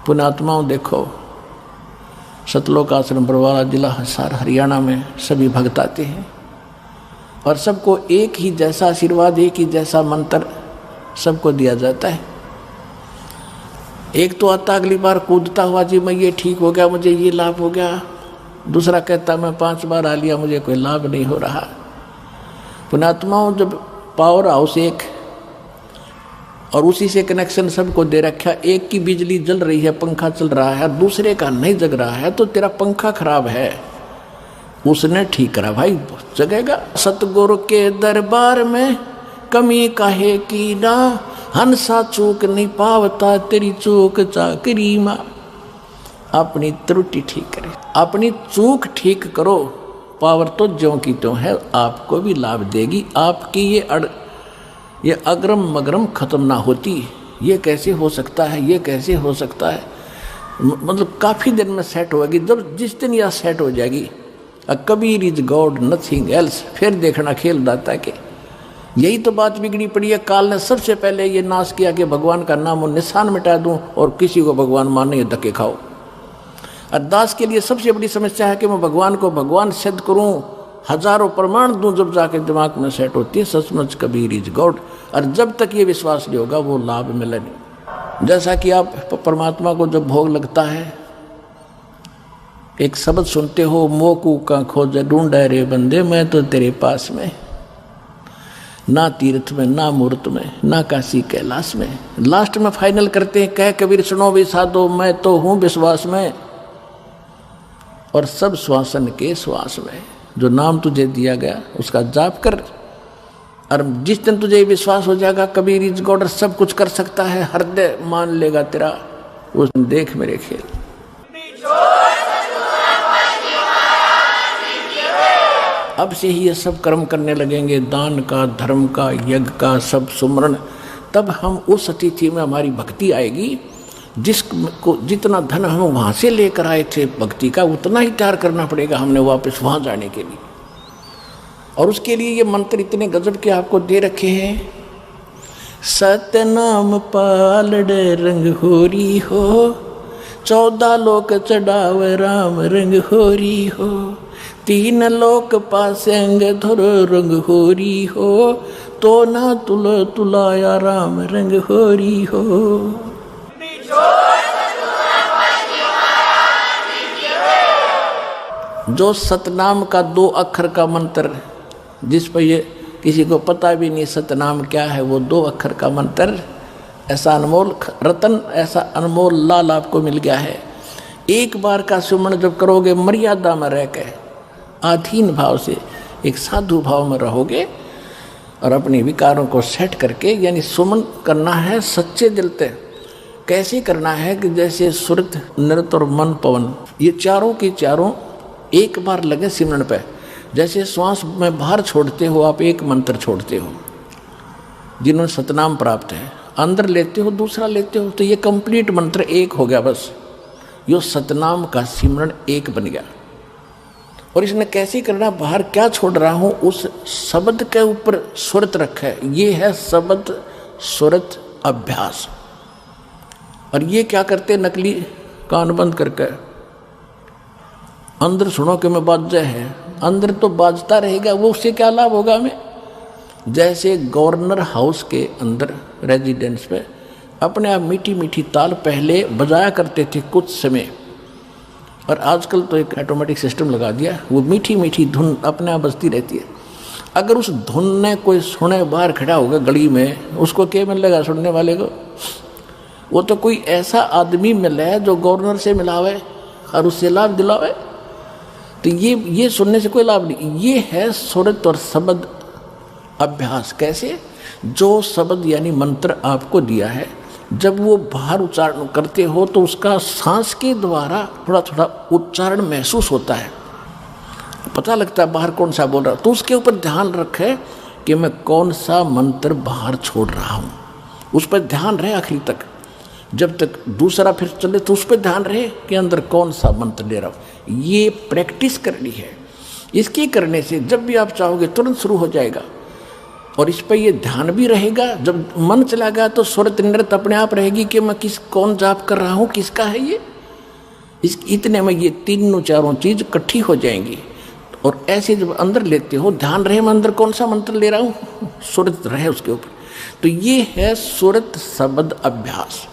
पुण्यात्माओं देखो, सतलोक आश्रम बरवाला जिला हिसार हरियाणा में सभी भक्त आते हैं और सबको एक ही जैसा आशीर्वाद, एक ही जैसा मंत्र सबको दिया जाता है। एक तो आता अगली बार कूदता हुआ, जी मैं ये ठीक हो गया, मुझे ये लाभ हो गया। दूसरा कहता मैं 5 बार आ लिया, मुझे कोई लाभ नहीं हो रहा। पुण्यात्माओं, जब पावर हाउस एक और उसी से कनेक्शन सबको दे रखा, एक की बिजली जल रही है, पंखा चल रहा है, दूसरे का नहीं जग रहा है, तो तेरा पंखा खराब है, उसने ठीक करा भाई, जगेगा। सतगुरु के दरबार में कमी काहे की ना, हंसा चूक नहीं पावता, तेरी चूक चाकरी मां। अपनी त्रुटि ठीक करे, अपनी चूक ठीक करो, पावर तो ज्यों की त्यों है, आपको भी लाभ देगी। आपकी ये अग्रम मगरम खत्म ना होती। ये कैसे हो सकता है, ये कैसे हो सकता है, मतलब काफ़ी दिन में सेट होगी। जब जिस दिन यह सेट हो जाएगी, Kabir is God nothing else, फिर देखना खेल जाता है कि यही तो बात बिगड़ी पड़ी है। काल ने सबसे पहले ये नाश किया कि भगवान का नाम और निशान मिटा दूं और किसी को भगवान माने धक्के खाओ। अरदास के लिए सबसे बड़ी समस्या है कि मैं भगवान को भगवान सिद्ध करूं, हजारों प्रमाण दूं, जब जाके दिमाग में सेट होती है सचमुच कबीर इज गॉड। और जब तक ये विश्वास नहीं होगा वो लाभ मिले नहीं। जैसा कि आप परमात्मा को जब भोग लगता है, एक शब्द सुनते हो, मोकू का खोज ढूंढे रे बंदे, मैं तो तेरे पास में, ना तीर्थ में, ना मूर्त में, ना काशी कैलाश में। लास्ट में फाइनल करते हैं, कह कबीर सुनो भी साधो, मैं तो हूँ विश्वास में और सब श्वासन के श्वास में। जो नाम तुझे दिया गया उसका जाप कर, और जिस दिन तुझे विश्वास हो जाएगा कबीर इज गॉड, सब कुछ कर सकता है, हृदय मान लेगा तेरा, उस दिन देख मेरे खेल। अब से ही ये सब कर्म करने लगेंगे, दान का, धर्म का, यज्ञ का, सब सुमरण, तब हम उस अतिथि में हमारी भक्ति आएगी। जिसको जितना धन हम वहाँ से लेकर आए थे भक्ति का, उतना ही तैयार करना पड़ेगा हमने वापस वहाँ जाने के लिए। और उसके लिए ये मंत्र इतने गजब के आपको दे रखे हैं। सतनाम पालड़े रंग होरी हो, 14 लोक चढ़ाव राम रंग होरी हो, 3 लोक पासेंग धुर रंग होरी हो, तो ना तुल तुलाया राम रंग होरी हो। जो सतनाम का 2 अक्षर का मंत्र, जिस पर ये किसी को पता भी नहीं सतनाम क्या है, वो 2 अक्षर का मंत्र, ऐसा अनमोल रतन, ऐसा अनमोल लाल आपको मिल गया है। एक बार का सुमन जब करोगे, मर्यादा में रह के, आधीन भाव से, एक साधु भाव में रहोगे और अपने विकारों को सेट करके, यानी सुमन करना है सच्चे दिल से। कैसे करना है कि जैसे सुरत, नृत और मन, पवन, ये चारों के चारों एक बार लगे सिमरन पे। जैसे श्वास में बाहर छोड़ते हो आप, एक मंत्र छोड़ते हो, जिन्होंने सतनाम प्राप्त है, अंदर लेते हो, दूसरा लेते हो, तो ये कंप्लीट मंत्र एक हो गया बस। यो सतनाम का सिमरन एक बन गया। और इसने कैसे करना, बाहर क्या छोड़ रहा हूँ, उस शब्द के ऊपर सुरत रखा है। ये है शब्द सुरत अभ्यास। और ये क्या करते, नकली कान बंद करके अंदर सुनो कि मैं बाजा है, अंदर तो बाजता रहेगा, वो उससे क्या लाभ होगा हमें। जैसे गवर्नर हाउस के अंदर रेजिडेंस पे अपने आप मीठी मीठी ताल पहले बजाया करते थे कुछ समय, और आजकल तो एक ऑटोमेटिक सिस्टम लगा दिया, वो मीठी मीठी धुन अपने आप बजती रहती है। अगर उस धुन ने कोई सुने, बाहर खड़ा होगा गली में, उसको क्या मिलेगा सुनने वाले को? वो तो कोई ऐसा आदमी मिले जो गवर्नर से मिलावे और उससे लाभ दिलावे। तो ये सुनने से कोई लाभ नहीं। ये है सुरत और शब्द अभ्यास। कैसे? जो शब्द यानी मंत्र आपको दिया है, जब वो बाहर उच्चारण करते हो तो उसका सांस के द्वारा थोड़ा थोड़ा उच्चारण महसूस होता है, पता लगता है बाहर कौन सा बोल रहा है। तो उसके ऊपर ध्यान रखे कि मैं कौन सा मंत्र बाहर छोड़ रहा हूँ, उस पर ध्यान रहे आखिरी तक। जब तक दूसरा फिर चले तो उस पर ध्यान रहे कि अंदर कौन सा मंत्र ले रहा हूँ। ये प्रैक्टिस करनी है। इसकी करने से जब भी आप चाहोगे तुरंत शुरू हो जाएगा। और इस पर ये ध्यान भी रहेगा। जब मन चला गया तो सुरत नृत्य अपने आप रहेगी कि मैं कौन जाप कर रहा हूँ, किसका है ये। इतने में ये तीनों चारों चीज इकट्ठी हो जाएंगी। और ऐसे जब अंदर लेते हो, ध्यान रहे मैं अंदर कौन सा मंत्र ले रहा हूँ, सुरत रहे उसके ऊपर। तो ये है सुरत शब्द अभ्यास।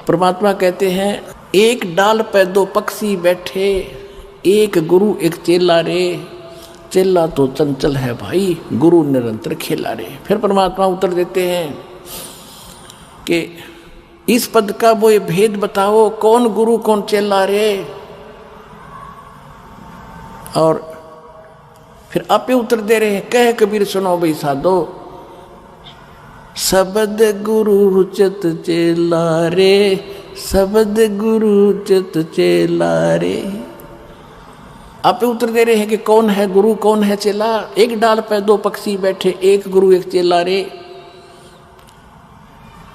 परमात्मा कहते हैं एक डाल पे दो पक्षी बैठे, एक गुरु एक चेला रे, चेला तो चंचल है भाई, गुरु निरंतर खेला रे। फिर परमात्मा उत्तर देते हैं कि इस पद का वो ये भेद बताओ, कौन गुरु कौन चेला रे। और फिर आपे उत्तर दे रहे हैं, कह कबीर सुनो भाई साधो, शब्द गुरु चित चेला रे, शब्द गुरु चित चेला रे। आप उत्तर दे रहे हैं कि कौन है गुरु कौन है चेला। एक डाल पे दो पक्षी बैठे, एक गुरु एक चेला रे।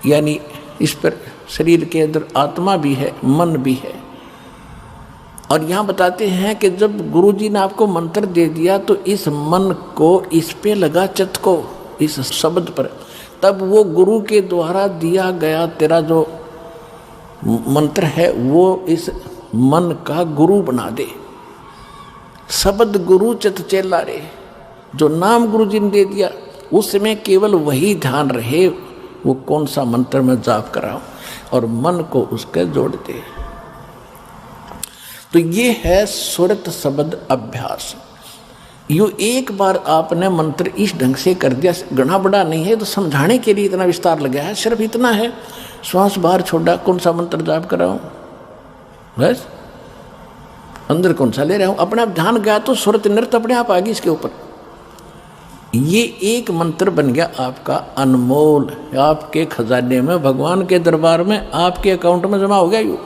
यानी इस पर शरीर के अंदर आत्मा भी है, मन भी है। और यहाँ बताते हैं कि जब गुरु जी ने आपको मंत्र दे दिया तो इस मन को इस पे लगा, चित्त को इस शब्द पर, तब वो गुरु के द्वारा दिया गया तेरा जो मंत्र है वो इस मन का गुरु बना दे। शब्द गुरु चित चेला रे, जो नाम गुरु जी ने दे दिया उस समय केवल वही ध्यान रहे, वो कौन सा मंत्र में जाप कर रहा हूं, और मन को उसके जोड़ दे। तो ये है सुरत शब्द अभ्यास। यो एक बार आपने मंत्र इस ढंग से कर दिया, गणा बड़ा नहीं है, तो समझाने के लिए इतना विस्तार लगा है। सिर्फ इतना है, श्वास बाहर छोड़ा, कौन सा मंत्र जाप कर रहा हूं, बस अंदर कौन सा ले रहा हूं, अपने आप ध्यान गया तो सुरत नृत्य अपने आप आ गई इसके ऊपर। ये एक मंत्र बन गया आपका अनमोल, आपके खजाने में, भगवान के दरबार में, आपके अकाउंट में जमा हो गया। यू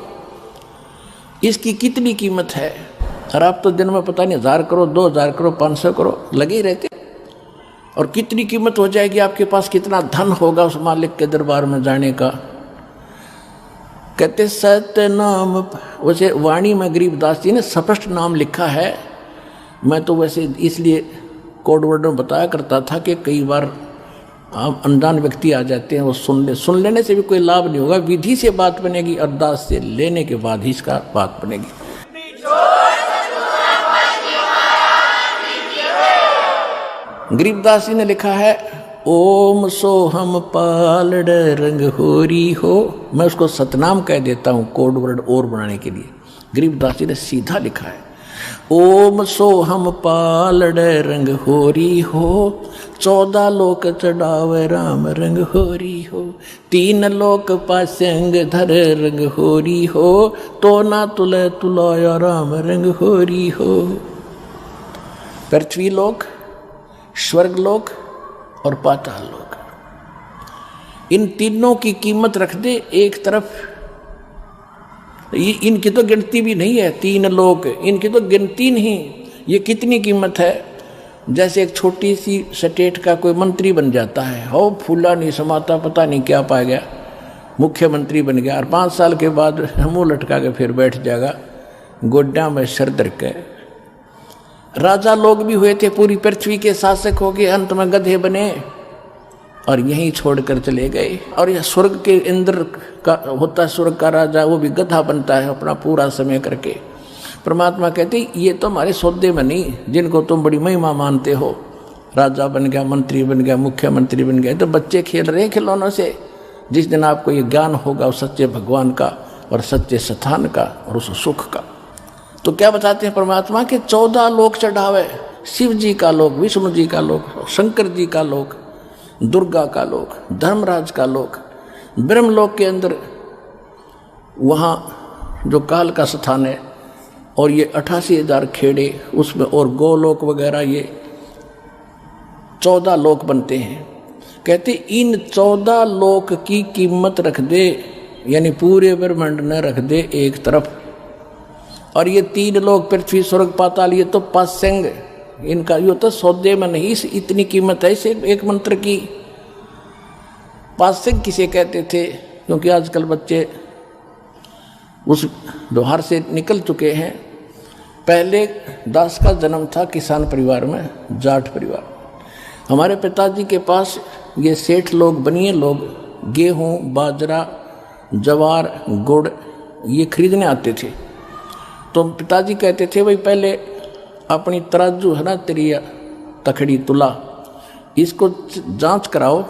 इसकी कितनी कीमत है। और आप तो दिन में पता नहीं 1000 करो, 2000 करो, 500 करो लगे ही रहते। और कितनी कीमत हो जाएगी, आपके पास कितना धन होगा उस मालिक के दरबार में जाने का। कहते सत्य नाम, वैसे वाणी में गरीबदास जी ने स्पष्ट नाम लिखा है। मैं तो वैसे इसलिए कोड वर्ड में बताया करता था कि कई बार आप अनजान व्यक्ति आ जाते हैं, वो सुन लेने से भी कोई लाभ नहीं होगा। विधि से बात बनेगी, अरदास से लेने के बाद ही इसका बात बनेगी। गरीबदास जी ने लिखा है ओम सोहम पालड़ रंग होरी हो। मैं उसको सतनाम कह देता हूँ कोड वर्ड और बनाने के लिए। गरीबदास जी ने सीधा लिखा है ओम सोहम पालड़ रंग होरी हो, 14 लोक चढ़ावे राम रंग होरी हो, 3 लोक पासंग धर रंग होरी हो, तो ना तुले तुलाया राम रंग होरी हो। पृथ्वी लोक, स्वर्ग लोक और पाताल लोक, इन तीनों की कीमत रख दे एक तरफ। इनकी तो गिनती भी नहीं है। 3 लोक, इनकी तो गिनती नहीं। ये कितनी कीमत है। जैसे एक छोटी सी स्टेट का कोई मंत्री बन जाता है, हो फूला नहीं समाता, पता नहीं क्या पा गया, मुख्यमंत्री बन गया, और 5 साल के बाद मुंह लटका के फिर बैठ जाएगा गोड्डा में सर धर के। राजा लोग भी हुए थे, पूरी पृथ्वी के शासक हो गए, अंत में गधे बने और यहीं छोड़कर चले गए। और यह स्वर्ग के इंद्र का होता है, स्वर्ग का राजा, वो भी गधा बनता है अपना पूरा समय करके। परमात्मा कहते ये तो हमारे सौदे में नहीं, जिनको तुम बड़ी महिमा मानते हो, राजा बन गया, मंत्री बन गया, मुख्यमंत्री बन गया, तो बच्चे खेल रहे खिलौनों से। जिस दिन आपको ये ज्ञान होगा उस सच्चे भगवान का और सच्चे स्थान का और उस सुख का। तो क्या बताते हैं परमात्मा के 14 लोक चढ़ावे, शिव जी का लोक, विष्णु जी का लोक, शंकर जी का लोक, दुर्गा का लोक, धर्मराज का लोक, ब्रह्मलोक के अंदर वहाँ जो काल का स्थान है, और ये 88,000 खेड़े उसमें, और गोलोक वगैरह, ये 14 लोक बनते हैं। कहते इन 14 लोक की कीमत रख दे, यानी पूरे ब्रह्मांड न रख दे एक तरफ। और ये 3 लोक पृथ्वी स्वर्ग पाताल, ये तो पासंग, इनका यो तो सौदे में नहीं, इतनी कीमत है इसे एक मंत्र की। पासंग किसे कहते थे, क्योंकि आजकल बच्चे उस व्यवहार से निकल चुके हैं। पहले दास का जन्म था किसान परिवार में, जाट परिवार। हमारे पिताजी के पास ये सेठ लोग, बनिए लोग गेहूँ, बाजरा, जवार, गुड़ ये खरीदने आते थे। तो पिताजी कहते थे भाई पहले अपनी तराजू है ना, तेरी तखड़ी तुला, इसको जांच कराओ,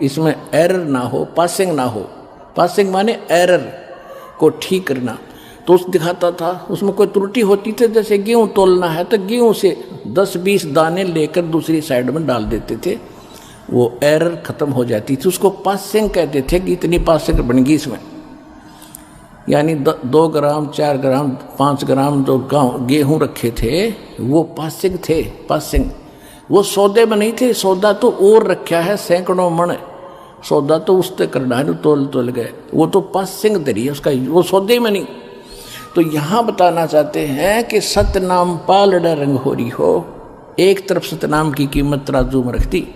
इसमें एरर ना हो, पासिंग ना हो। पासिंग माने एरर को ठीक करना। तो उस दिखाता था, उसमें कोई त्रुटि होती थी, जैसे गेहूँ तोलना है तो गेहूँ से 10-20 दाने लेकर दूसरी साइड में डाल देते थे, वो एरर खत्म हो जाती थी। उसको पासिंग कहते थे कि इतनी पासिंग बन गई इसमें, यानी 2 ग्राम 4 ग्राम 5 ग्राम जो गेहूँ रखे थे वो पासिंग थे। पासिंग वो सौदे में नहीं थे, सौदा तो और रखा है सैकड़ों मन, सौदा तो उससे करना है, तोल गए, वो तो पासिंग दरी है उसका, वो सौदे में नहीं। तो यहाँ बताना चाहते हैं कि सतनाम पालड़ा रंग हो रही हो। एक तरफ सतनाम की कीमत तराजू में रखती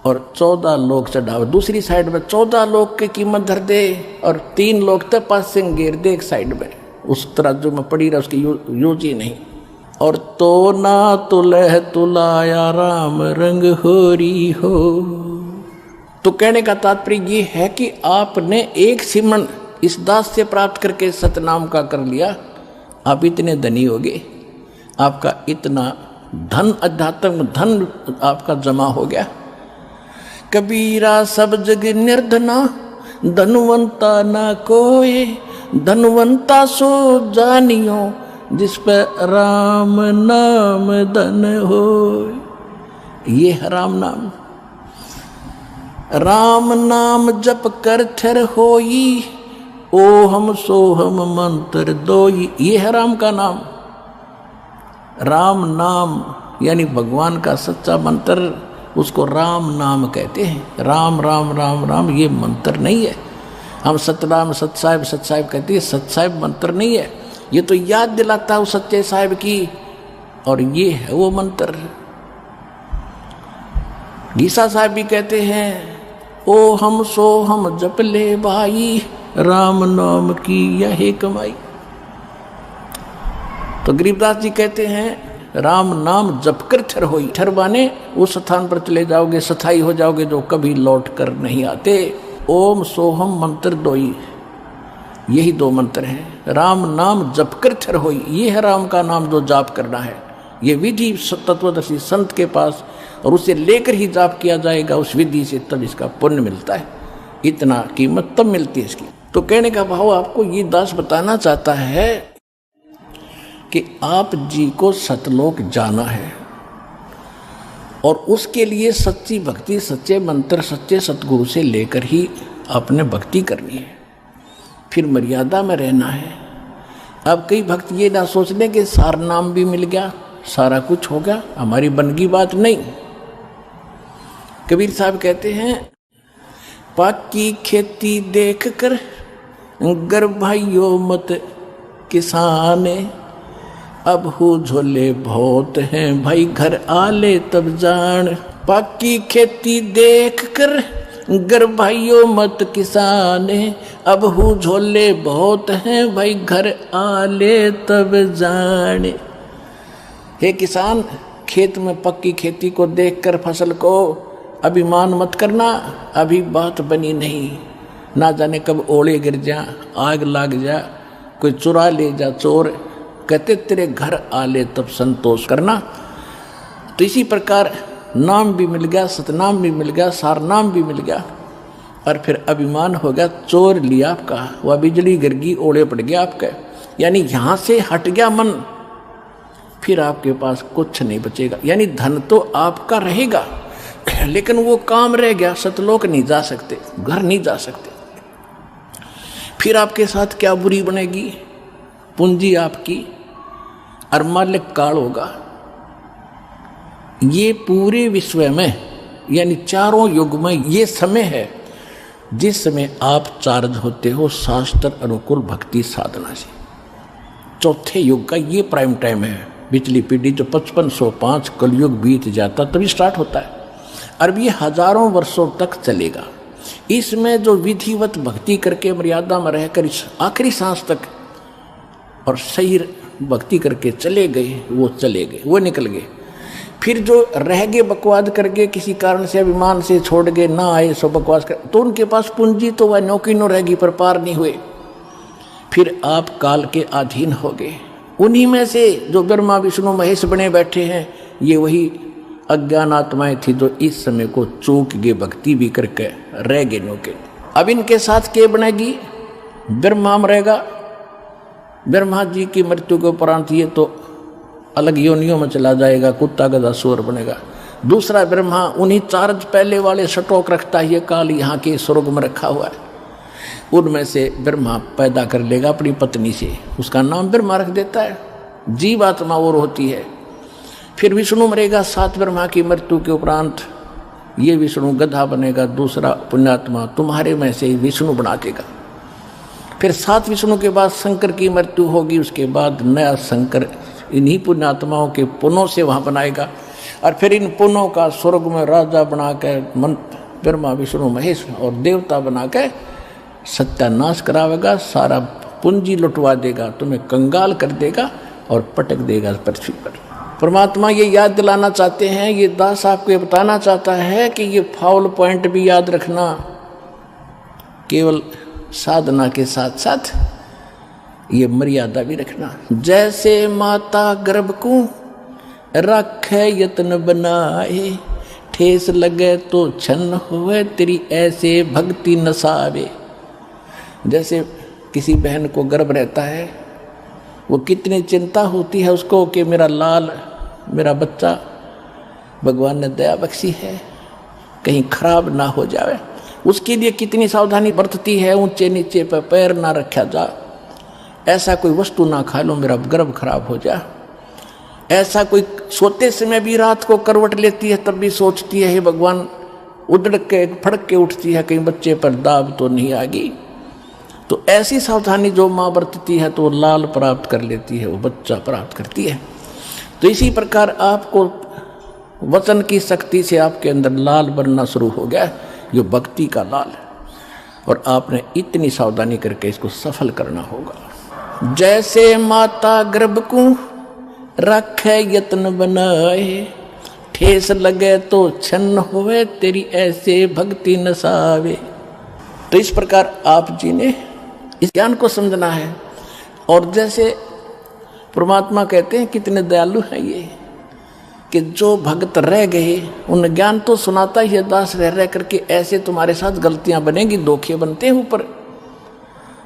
और 14 लोग चढ़ावे, दूसरी साइड में 14 लोग की कीमत धर दे और 3 लोग तक पासिंग गिर दे एक साइड में, उस तराजू में पड़ी रहा, उसकी यूज ही नहीं। और तो ना तुलह तुलाया राम रंग होरी हो। तो कहने का तात्पर्य ये है कि आपने एक सिमरन इस दास से प्राप्त करके सतनाम का कर लिया, आप इतने धनी हो गए, आपका इतना धन, अध्यात्म धन आपका जमा हो गया। कबीरा सब जग निर्धना, धनवंता ना कोई, धनवंता सो जानियो, जिस पर राम नाम धन हो। ये है राम नाम। राम नाम जप कर थर होई, ओ हम सो हम मंत्र दोई। ये है राम का नाम। राम नाम यानी भगवान का सच्चा मंत्र, उसको राम नाम कहते हैं। राम राम राम राम ये मंत्र नहीं है। हम सतनाम सतसाहिब सतसाहिब कहते हैं, सतसाहिब मंत्र नहीं है, ये तो याद दिलाता है उस सच्चे साहिब की, और ये है वो मंत्र। गीसा साहब भी कहते हैं, ओ हम सो हम जप ले भाई, राम नाम की यही कमाई। तो गरीबदास जी कहते हैं राम नाम जप कर ठर होई। ठर माने उस स्थान पर चले जाओगे, स्थाई हो जाओगे जो कभी लौट कर नहीं आते। ओम सोहम मंत्र दोई, यही 2 मंत्र हैं। राम नाम जप कर ठर होई, ये है राम का नाम जो जाप करना है। ये विधि तत्वदर्शी संत के पास, और उसे लेकर ही जाप किया जाएगा उस विधि से, तब इसका पुण्य मिलता है। इतना कीमत तब मिलती है इसकी। तो कहने का भाव आपको ये दास बताना चाहता है कि आप जी को सतलोक जाना है, और उसके लिए सच्ची भक्ति, सच्चे मंत्र, सच्चे सतगुरु से लेकर ही आपने भक्ति करनी है, फिर मर्यादा में रहना है। अब कई भक्त ये ना सोच लें कि सार नाम भी मिल गया, सारा कुछ हो गया, हमारी बनगी बात नहीं। कबीर साहब कहते हैं, पाकी खेती देख कर गर भाइयों मत किसान, अब हो झोले बहुत हैं भाई घर आले तब जान। पाकी खेती देख कर गर भाइयों मत किसान, अब हो झोले बहुत हैं भाई घर आले तब जान। हे किसान, खेत में पक्की खेती को देखकर फसल को अभिमान मत करना, अभी बात बनी नहीं, ना जाने कब ओले गिर जा, आग लाग जा, कोई चुरा ले जा चोर, कहते तेरे घर आले तब संतोष करना। तो इसी प्रकार नाम भी मिल गया, सतनाम भी मिल गया, सार नाम भी मिल गया, और फिर अभिमान हो गया, चोर लिया आपका, वह बिजली गिर गई, ओले पड़ गया आपका, यानी यहाँ से हट गया मन, फिर आपके पास कुछ नहीं बचेगा। यानी धन तो आपका रहेगा, लेकिन वो काम रह गया, सतलोक नहीं जा सकते, घर नहीं जा सकते। फिर आपके साथ क्या बुरी बनेगी, पूंजी आपकी और मालिक काल होगा। ये पूरे विश्व में यानी चारों युग में ये समय है जिस समय आप चार्ज होते हो शास्त्र अनुकूल भक्ति साधना से। चौथे युग का ये प्राइम टाइम है। पिछली पीढ़ी जो 5505 कलयुग बीत जाता तभी स्टार्ट होता है, और ये हजारों वर्षों तक चलेगा। इसमें जो विधिवत भक्ति करके मर्यादा में रहकर इस आखिरी सांस तक और सही भक्ति करके चले गए, वो चले गए, वो निकल गए। फिर जो रह गए बकवाद करके, किसी कारण से अभिमान से छोड़ गए, ना आए सो बकवास कर, तो उनके पास पूंजी तो वह नौकी नो रहेगी पर पार नहीं हुए। फिर आप काल के अधीन हो गए। उन्हीं में से जो ब्रह्मा विष्णु महेश बने बैठे हैं, ये वही अज्ञान आत्माएं थी जो इस समय को चूक गए, भक्ति भी करके रह गए नौके। अब इनके साथ क्या बनेगी? ब्रह्मा मरेगा, ब्रह्मा जी की मृत्यु के उपरांत ये तो अलग योनियों में चला जाएगा, कुत्ता गधा सूअर बनेगा। दूसरा ब्रह्मा उन्हीं चार्ज पहले वाले स्टॉक रखता है, ये काल यहाँ के स्वर्ग में रखा हुआ है, उनमें से ब्रह्मा पैदा कर लेगा अपनी पत्नी से, उसका नाम ब्रह्मा रख देता है, जीव आत्मा और होती है। फिर विष्णु मरेगा, 7 ब्रह्मा की मृत्यु के उपरांत ये विष्णु गधा बनेगा, दूसरा पुण्यात्मा तुम्हारे में से विष्णु बना देगा। फिर 7 विष्णु के बाद शंकर की मृत्यु होगी, उसके बाद नया शंकर इन्हीं पुण्यात्माओं के पुनों से वहाँ बनाएगा, और फिर इन पुनों का स्वर्ग में राजा बना के ब्रह्मा विष्णु महेश और देवता बना के सत्यानाश करावेगा, सारा पूंजी लुटवा देगा, तुम्हें कंगाल कर देगा और पटक देगा पृथ्वी पर। परमात्मा ये याद दिलाना चाहते हैं, ये दास आपको ये बताना चाहता है कि ये फाउल पॉइंट भी याद रखना, केवल साधना के साथ साथ ये मर्यादा भी रखना। जैसे माता गर्भ को रखे यत्न बनाए, ठेस लगे तो छन्न हुए तेरी ऐसे भक्ति नसावे। जैसे किसी बहन को गर्भ रहता है, वो कितनी चिंता होती है उसको कि मेरा लाल, मेरा बच्चा भगवान ने दया बख्शी है, कहीं खराब ना हो जाए, उसके लिए कितनी सावधानी बरतती है। ऊंचे नीचे पर पैर ना रखा जा, ऐसा कोई वस्तु ना खा लो मेरा गर्भ खराब हो जाए। ऐसा कोई सोते समय भी रात को करवट लेती है, तब भी सोचती है हे भगवान, उधड़ के फड़क के उठती है कहीं बच्चे पर दाब तो नहीं आ गई। तो ऐसी सावधानी जो माँ बरतती है तो वो लाल प्राप्त कर लेती है, वो बच्चा प्राप्त करती है। तो इसी प्रकार आपको वचन की शक्ति से आपके अंदर लाल बनना शुरू हो गया, जो भक्ति का लाल है, और आपने इतनी सावधानी करके इसको सफल करना होगा। जैसे माता गर्भ को रखे यत्न बनाए, ठेस लगे तो छन्न हुए तेरी ऐसे भक्ति नसावे। तो इस प्रकार आप जी ने इस ज्ञान को समझना है। और जैसे परमात्मा कहते हैं कितने दयालु हैं ये, कि जो भक्त रह गए उन ज्ञान तो सुनाता ही है दास, रह रह करके ऐसे तुम्हारे साथ गलतियां बनेगी, धोखे बनते हैं ऊपर।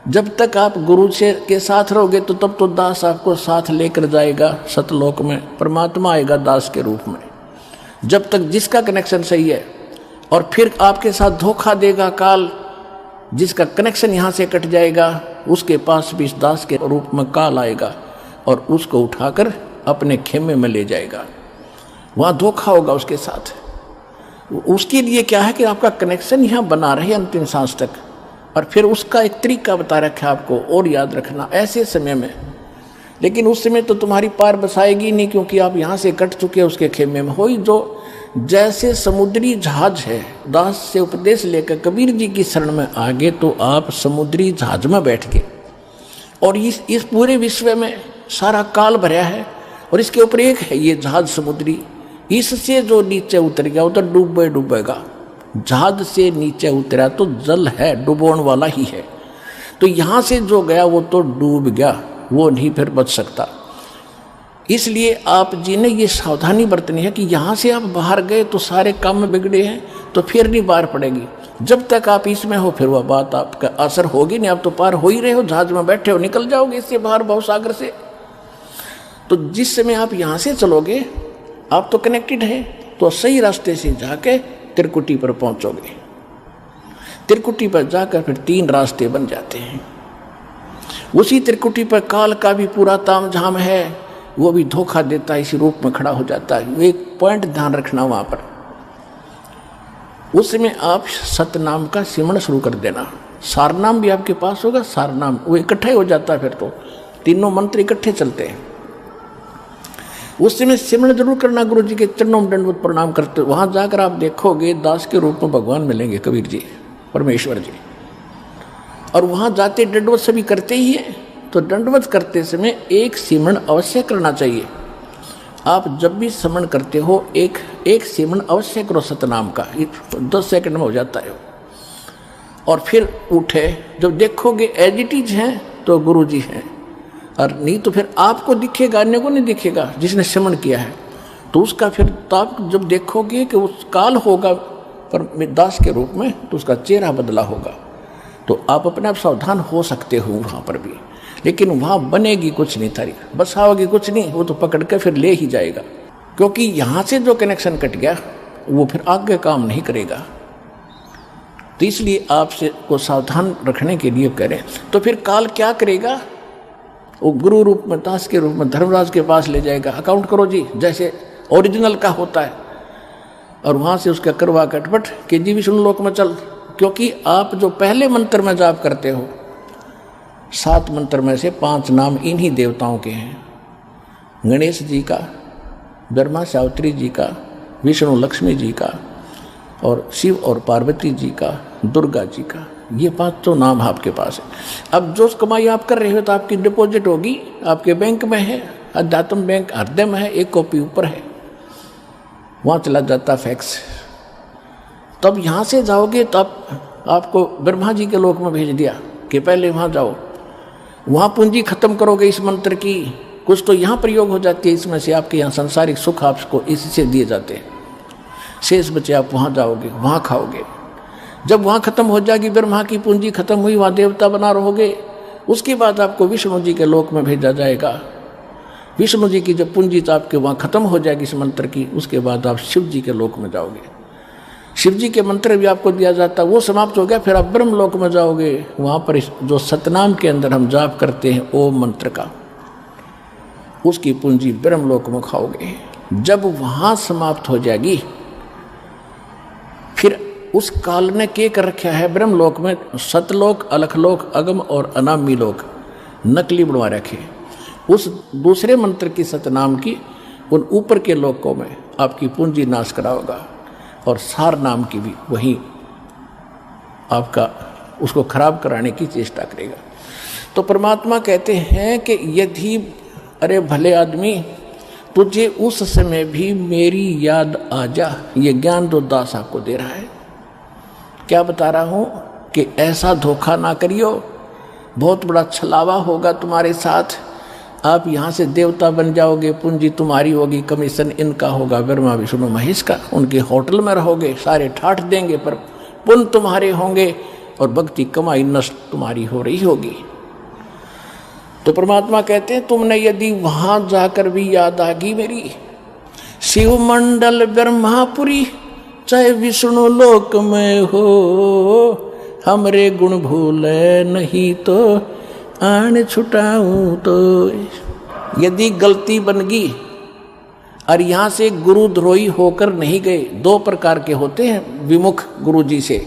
जब तक आप गुरु से के साथ रहोगे तो तब तो दास आपको साथ लेकर जाएगा सतलोक में, परमात्मा आएगा दास के रूप में, जब तक जिसका कनेक्शन सही है। और फिर आपके साथ धोखा देगा काल, जिसका कनेक्शन यहाँ से कट जाएगा उसके पास भी इस दास के रूप में काल आएगा और उसको उठाकर अपने खेमे में ले जाएगा, वहाँ धोखा होगा उसके साथ। उसके लिए क्या है कि आपका कनेक्शन यहाँ बना रहे अंतिम सांस तक। और फिर उसका एक तरीका बता रखा है आपको और याद रखना ऐसे समय में। लेकिन उस समय तो तुम्हारी पार बसाएगी नहीं, क्योंकि आप यहाँ से कट चुके हैं उसके खेमे में। हो जो जैसे समुद्री जहाज है, दास से उपदेश लेकर कबीर जी की शरण में आगे तो आप समुद्री जहाज में बैठ गए, और इस पूरे विश्व में सारा काल भरा है और इसके ऊपर एक है ये जहाज समुद्री। इससे जो नीचे उतर गया उधर डूबेगा। जहाज से नीचे उतरा तो जल है, डुबोन वाला ही है। तो यहाँ से जो गया वो तो डूब गया, वो नहीं फिर बच सकता। इसलिए आप जी ने ये सावधानी बरतनी है कि यहाँ से आप बाहर गए तो सारे काम में बिगड़े हैं, तो फिर नहीं बाहर पड़ेगी। जब तक आप इसमें हो फिर वह बात आपका असर होगी नहीं। आप तो पार हो ही रहे हो, जहाज में बैठे हो, निकल जाओगे इससे बाहर भवसागर से। तो जिस समय आप यहाँ से चलोगे आप तो कनेक्टेड है, तो सही रास्ते से जाके त्रिकुटी पर पहुँचोगे। त्रिकुटी पर जाकर फिर 3 रास्ते बन जाते हैं। उसी त्रिकुटी पर काल का भी पूरा ताम झाम है, वो भी धोखा देता है, इसी रूप में खड़ा हो जाता है। एक पॉइंट ध्यान रखना वहाँ पर, उसमें आप सतनाम का सिमरण शुरू कर देना। सारनाम भी आपके पास होगा, सारनाम वो इकट्ठा हो जाता है, फिर तो तीनों मंत्र इकट्ठे चलते हैं। उस समय सिमरण जरूर करना, गुरु जी के चरणों में दंडवत प्रणाम करते। वहाँ जाकर आप देखोगे दास के रूप में भगवान मिलेंगे, कबीर जी, परमेश्वर जी। और वहाँ जाते दंडवत सभी करते ही हैं, तो दंडवत करते समय एक सिमरण अवश्य करना चाहिए। आप जब भी स्मरण करते हो एक सिमरण अवश्य करो सतनाम का, 10 सेकंड में हो जाता है। और फिर उठे, जब देखोगे एज इट इज हैं तो गुरु जी हैं, और नहीं तो फिर आपको दिखेगा, अन्य को नहीं दिखेगा जिसने स्मरण किया है। तो उसका फिर तो आप जब देखोगे कि उस काल होगा पर दास के रूप में, तो उसका चेहरा बदला होगा। तो आप अपने आप सावधान हो सकते हो वहाँ पर भी, लेकिन वहाँ बनेगी कुछ नहीं, थारी बसाओगी कुछ नहीं, वो तो पकड़ के फिर ले ही जाएगा। क्योंकि यहाँ से जो कनेक्शन कट गया वो फिर आगे काम नहीं करेगा। तो इसलिए आपसे को सावधान रखने के लिए करें। तो फिर काल क्या करेगा, वो गुरु रूप में, दास के रूप में धर्मराज के पास ले जाएगा। अकाउंट करो जी जैसे ओरिजिनल का होता है, और वहाँ से उसका करवा कटपट कि जी विष्णु लोक में चल। क्योंकि आप जो पहले मंत्र में जाप करते हो, 7 मंत्र में से 5 नाम इन्हीं देवताओं के हैं, गणेश जी का, ब्रह्मा सावित्री जी का, विष्णु लक्ष्मी जी का, और शिव और पार्वती जी का, दुर्गा जी का। ये 5 तो नाम आपके पास है। अब जो कमाई आप कर रहे हो तो आपकी डिपॉजिट होगी, आपके बैंक में है, अध्यात्म बैंक हृदय में है, एक कॉपी ऊपर है, वहाँ चला जाता फैक्स। तब यहाँ से जाओगे तब आपको ब्रह्मा जी के लोक में भेज दिया कि पहले वहाँ जाओ, वहाँ पूंजी खत्म करोगे इस मंत्र की, कुछ तो यहाँ प्रयोग हो जाती है इसमें से, आपके यहाँ संसारिक सुख आपको इससे दिए जाते हैं, शेष बचे आप वहाँ जाओगे, वहाँ खाओगे। जब वहाँ खत्म हो जाएगी, ब्रह्मा की पूंजी खत्म हुई, वहाँ देवता बना रहोगे, उसके बाद आपको विष्णु जी के लोक में भेजा जाएगा। विष्णु जी की जब पूंजी तो आपके वहाँ खत्म हो जाएगी इस मंत्र की, उसके बाद आप शिव जी के लोक में जाओगे। शिव जी के मंत्र भी आपको दिया जाता है, वो समाप्त हो गया, फिर आप ब्रह्म लोक में जाओगे। वहाँ पर जो सतनाम के अंदर हम जाप करते हैं ओम मंत्र का, उसकी पूंजी ब्रह्म लोक में खाओगे। जब वहाँ समाप्त हो जाएगी, फिर उस काल ने क्या कर रखा है ब्रह्म लोक में, सतलोक, अलखलोक, अगम और अनामी लोक नकली बनवा रखे। उस दूसरे मंत्र की सतनाम की उन ऊपर के लोकों में आपकी पूंजी नाश कराओगा, और सार नाम की भी वही आपका उसको खराब कराने की चेष्टा करेगा। तो परमात्मा कहते हैं कि यदि अरे भले आदमी तुझे उस समय भी मेरी याद आ जा, ये ज्ञान तो दास आपको दे रहा है। क्या बता रहा हूँ कि ऐसा धोखा ना करियो, बहुत बड़ा छलावा होगा तुम्हारे साथ। आप यहाँ से देवता बन जाओगे, पूंजी तुम्हारी होगी, कमीशन इनका होगा, ब्रह्मा विष्णु महेश का, उनके होटल में रहोगे, सारे ठाठ देंगे, पर पुण्य तुम्हारे होंगे और भक्ति कमाई नष्ट तुम्हारी हो रही होगी। तो परमात्मा कहते हैं तुमने यदि वहां जाकर भी याद आ गई मेरी, शिव मंडल ब्रह्मापुरी चाहे विष्णु लोक में हो, हमरे गुण भूले नहीं तो आन छुटाऊं। तो यदि गलती बन गई और यहाँ से गुरुद्रोही होकर नहीं गए, 2 प्रकार के होते हैं विमुख गुरु जी से।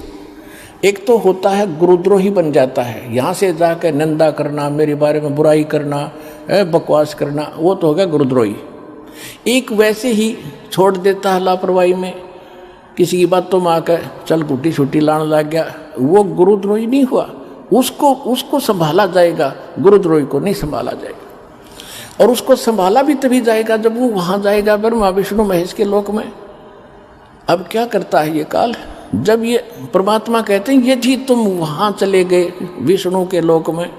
एक तो होता है गुरुद्रोही बन जाता है, यहाँ से जाकर निंदा करना, मेरे बारे में बुराई करना, बकवास करना, वो तो हो गया गुरुद्रोही। एक वैसे ही छोड़ देता है लापरवाही में, किसी की बातों में आकर चल गुटी छुट्टी लाने लग गया, वो गुरुद्रोही नहीं हुआ। उसको संभाला जाएगा, गुरुद्रोही को नहीं संभाला जाएगा। और उसको संभाला भी तभी जाएगा जब वो वहाँ जाएगा ब्रह्मा विष्णु महेश के लोक में। अब क्या करता है ये काल, जब ये परमात्मा कहते हैं यदि तुम वहाँ चले गए विष्णु के लोक में,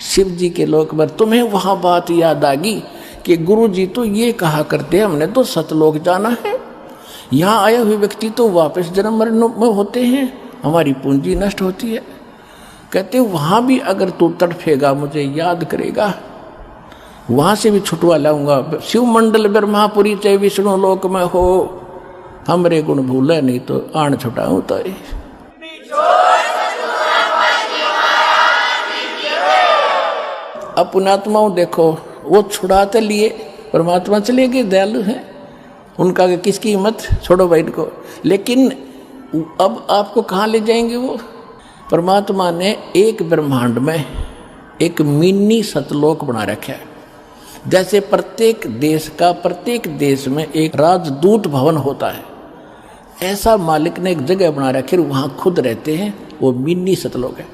शिव जी के लोक में, तुम्हें वहाँ बात याद आ गई कि गुरु जी तो ये कहा करते हमने तो सतलोक जाना है, यहाँ आए हुए व्यक्ति तो वापस जन्म मरण में होते हैं, हमारी पूंजी नष्ट होती है। कहते वहाँ भी अगर तू तड़फेगा, मुझे याद करेगा, वहाँ से भी छुटवा लाऊंगा। शिव मंडल ब्रह्मापुरी चाहे विष्णु लोक में हो, हमरे गुण भूले नहीं तो आन छुटाऊं। तो अब पुण्यात्माओं देखो, वो छुड़ाते लिए परमात्मा चले गए, दयालु हैं, उनका किसकी हिम्मत, छोड़ो भाई को। लेकिन अब आपको कहाँ ले जाएंगे वो? परमात्मा ने एक ब्रह्मांड में एक मिनी सतलोक बना रखा है। जैसे प्रत्येक देश में एक राजदूत भवन होता है, ऐसा मालिक ने एक जगह बना रखी है, वहाँ खुद रहते हैं, वो मिनी सतलोक है।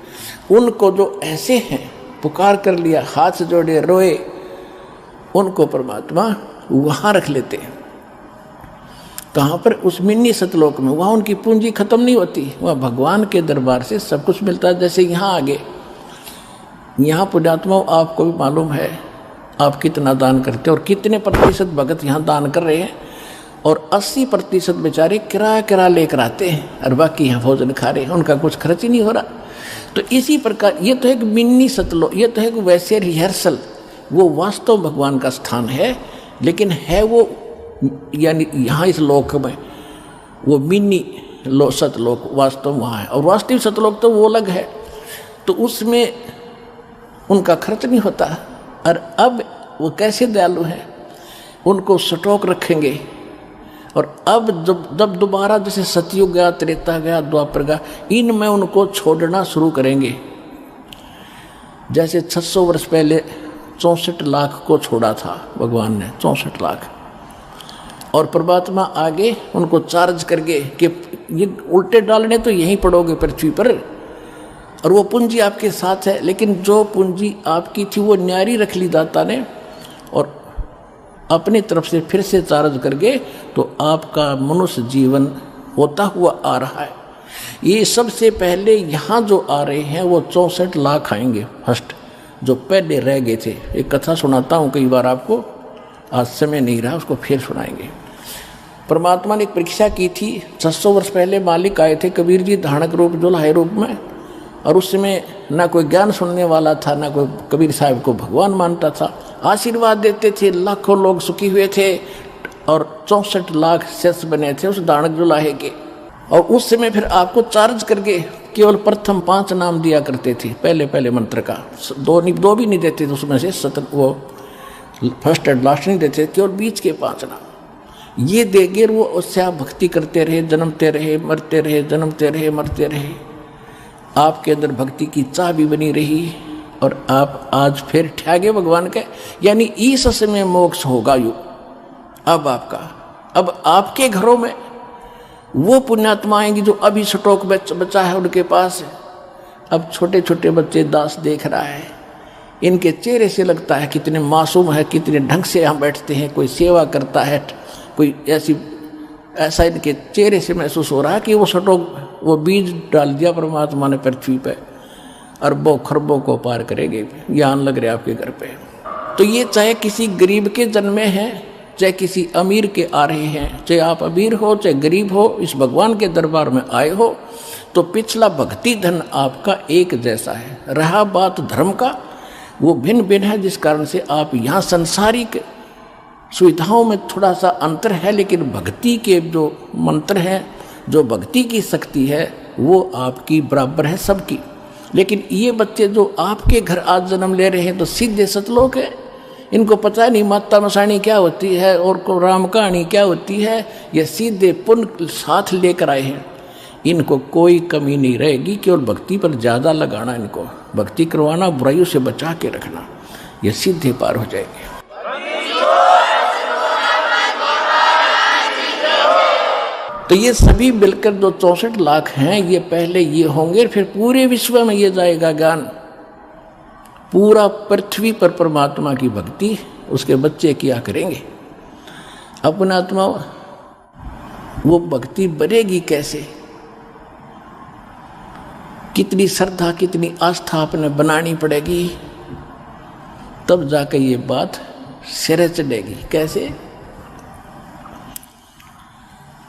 उनको जो ऐसे हैं पुकार कर लिया, हाथ जोड़े, रोए, उनको परमात्मा वहाँ रख लेते हैं। कहाँ पर? उस मिन्नी सतलोक में। वहाँ उनकी पूंजी खत्म नहीं होती, वहाँ भगवान के दरबार से सब कुछ मिलता है। जैसे यहाँ आगे, यहाँ पुण्यात्मा आपको भी मालूम है आप कितना दान करते हो और कितने प्रतिशत भगत यहाँ दान कर रहे हैं, और 80% बेचारे किराया लेकर आते हैं और बाकी यहाँ भोजन खा रहे हैं, उनका कुछ खर्च ही नहीं हो रहा। तो इसी प्रकार ये तो एक मिन्नी सतलोक, ये तो एक वैसे रिहर्सल, वो वास्तव भगवान का स्थान है, लेकिन है वो यानी यहाँ इस लोक में वो मिन्नी सतलोक वास्तव वहाँ है, और वास्तविक सतलोक तो वो अलग है। तो उसमें उनका खर्च नहीं होता। और अब वो कैसे दयालु हैं, उनको स्टॉक रखेंगे। और अब जब दोबारा जैसे सतयुग गया, त्रेता गया, द्वापर गया, इनमें उनको छोड़ना शुरू करेंगे। जैसे 600 वर्ष पहले 64 लाख को छोड़ा था भगवान ने, 64 लाख, और परमात्मा आगे उनको चार्ज करके कि ये उल्टे डालने तो यहीं पड़ोगे पृथ्वी पर, और वो पूंजी आपके साथ है। लेकिन जो पूंजी आपकी थी वो न्यारी रख ली दाता ने, और अपनी तरफ से फिर से चार्ज करके तो आपका मनुष्य जीवन होता हुआ आ रहा है। ये सबसे पहले यहाँ जो आ रहे हैं वो 64 लाख आएंगे फर्स्ट, जो पहले रह गए थे। एक कथा सुनाता हूँ कई बार आपको, आज समय नहीं रहा, उसको फिर सुनाएंगे। परमात्मा ने एक परीक्षा की थी। 600 वर्ष पहले मालिक आए थे कबीर जी धारणक रूप जुलाहे रूप में, और उस समय ना कोई ज्ञान सुनने वाला था, ना कोई कबीर साहब को भगवान मानता था। आशीर्वाद देते थे, लाखों लोग सुखी हुए थे, और 64 लाख शिष्य बने थे उस धारणक जुलाहे के। और उस समय फिर आपको चार्ज करके केवल प्रथम 5 नाम दिया करते थे, पहले मंत्र का, दो भी नहीं देते थे उसमें से, वो फर्स्ट एंड लास्ट नहीं देते, केवल बीच के 5 नाम ये देगे। वो उससे आप भक्ति करते रहे, जन्मते रहे, मरते रहे, जन्मते रहे, मरते रहे, आपके अंदर भक्ति की चाह भी बनी रही, और आप आज फिर ठहगे भगवान के। यानी इस समय मोक्ष होगा युग अब आपका। अब आपके घरों में वो पुण्यात्मा आएंगी जो अभी स्टॉक बचा है उनके पास। अब छोटे छोटे बच्चे दास देख रहा है, इनके चेहरे से लगता है कितने मासूम है, कितने ढंग से यहाँ बैठते हैं, कोई सेवा करता है, कोई ऐसा इनके चेहरे से महसूस हो रहा है कि वो स्टॉक, वो बीज डाल दिया परमात्मा ने पृथ्वी पे, अरबों खरबों को पार करेंगे, ज्ञान लग रहे आपके घर पे। तो ये चाहे किसी गरीब के जन्मे हैं, चाहे किसी अमीर के आ रहे हैं, चाहे आप अमीर हो चाहे गरीब हो, इस भगवान के दरबार में आए हो, तो पिछला भक्ति धन आपका एक जैसा है। रहा बात धर्म का, वो भिन्न भिन्न है, जिस कारण से आप यहाँ संसारिक सुविधाओं में थोड़ा सा अंतर है, लेकिन भक्ति के जो मंत्र हैं, जो भक्ति की शक्ति है, वो आपकी बराबर है सबकी। लेकिन ये बच्चे जो आपके घर आज जन्म ले रहे हैं तो सीधे सतलोक है, इनको पता नहीं माता मसाणी क्या होती है और को राम कहानी क्या होती है, ये सीधे पुण्य साथ लेकर आए हैं। इनको कोई कमी नहीं रहेगी, केवल भक्ति पर ज़्यादा लगाना, इनको भक्ति करवाना, बुराइयों से बचा के रखना, ये सीधे पार हो जाएंगे। तो ये सभी मिलकर जो 64 लाख हैं, ये पहले ये होंगे, फिर पूरे विश्व में ये जाएगा ज्ञान। पूरा पृथ्वी पर परमात्मा की भक्ति उसके बच्चे किया करेंगे। अपना आत्मा वो भक्ति बनेगी कैसे, कितनी श्रद्धा कितनी आस्था अपने बनानी पड़ेगी, तब जाकर ये बात सिरे चढ़ेगी। कैसे?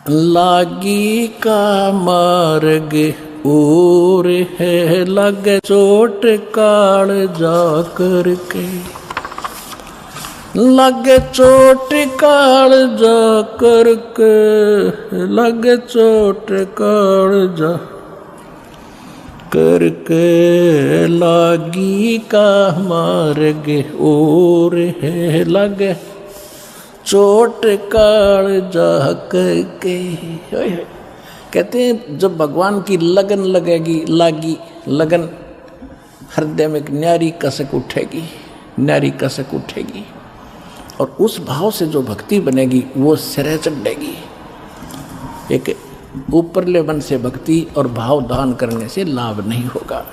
लागी का मार्ग और है, लगे चोट काल जा करके, लगे चोट काल जा करके, लगे चोट काल जा करके, लागी का मार्ग और है, लगे चोट काल जा करके। कहते हैं जब भगवान की लगन लगेगी, लागी लगन, हृदय में एक न्यारी कसक उठेगी, न्यारी कसक उठेगी, और उस भाव से जो भक्ति बनेगी वो सिरे चढ़ेगी। एक ऊपरले मन से भक्ति और भाव दान करने से लाभ नहीं होगा।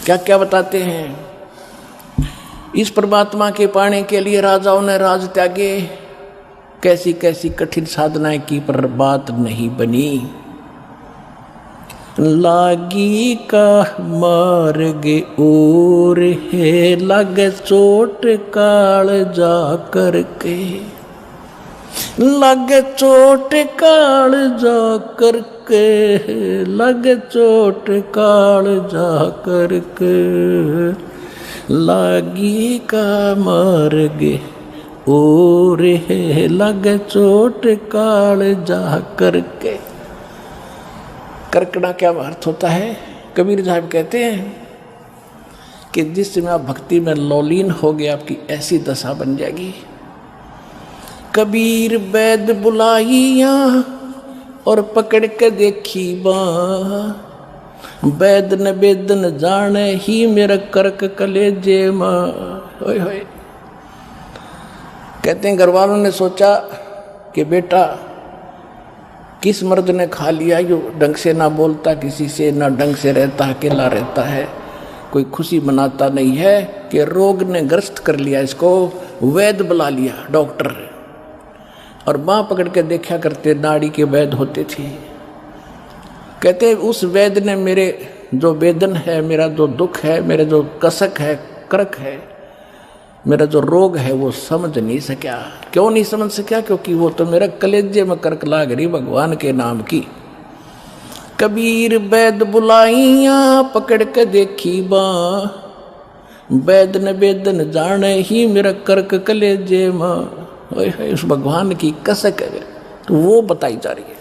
क्या क्या बताते हैं? इस परमात्मा के पाने के लिए राजाओं ने राज त्यागे, कैसी कैसी कठिन साधनाएं की, पर बात नहीं बनी। लागी का मार्ग और है, लगे चोट काल जा करके, लगे चोट काल जा करके, लगे चोट काल जा करके, लागी का मार्ग और है, लगे चोट काल जा करके। करकड़ा क्या अर्थ होता है? कबीर साहब कहते हैं कि जिस समय आप भक्ति में लौलीन हो गए, आपकी ऐसी दशा बन जाएगी। कबीर वैद बुलाइया और पकड़ के देखी बाँ, वैद न वेद न जाने ही मेरा करक कलेजे माँ। होय होय। कहते हैं घर वालों ने सोचा कि बेटा किस मर्द ने खा लिया, यो ढंग से ना बोलता किसी से, ना ढंग से रहता, अकेला रहता है, कोई खुशी मनाता नहीं है, कि रोग ने ग्रस्त कर लिया इसको। वैद बुला लिया, डॉक्टर, और बाँ पकड़ के देखा करते, नाड़ी के वैद होते थे। कहते उस वैद ने मेरे जो वेदन है, मेरा जो दुख है, मेरा जो कसक है, करक है, मेरा जो रोग है, वो समझ नहीं सका। क्यों नहीं समझ सका? क्योंकि वो तो मेरा कलेजे में करक लाग रही भगवान के नाम की। कबीर वैद बुलाइया पकड़ के देखी बाँ, वैद न वेदन जाने ही मेरा करक कलेजे माँ। उस भगवान की कसक है, तो वो बताई जा रही है।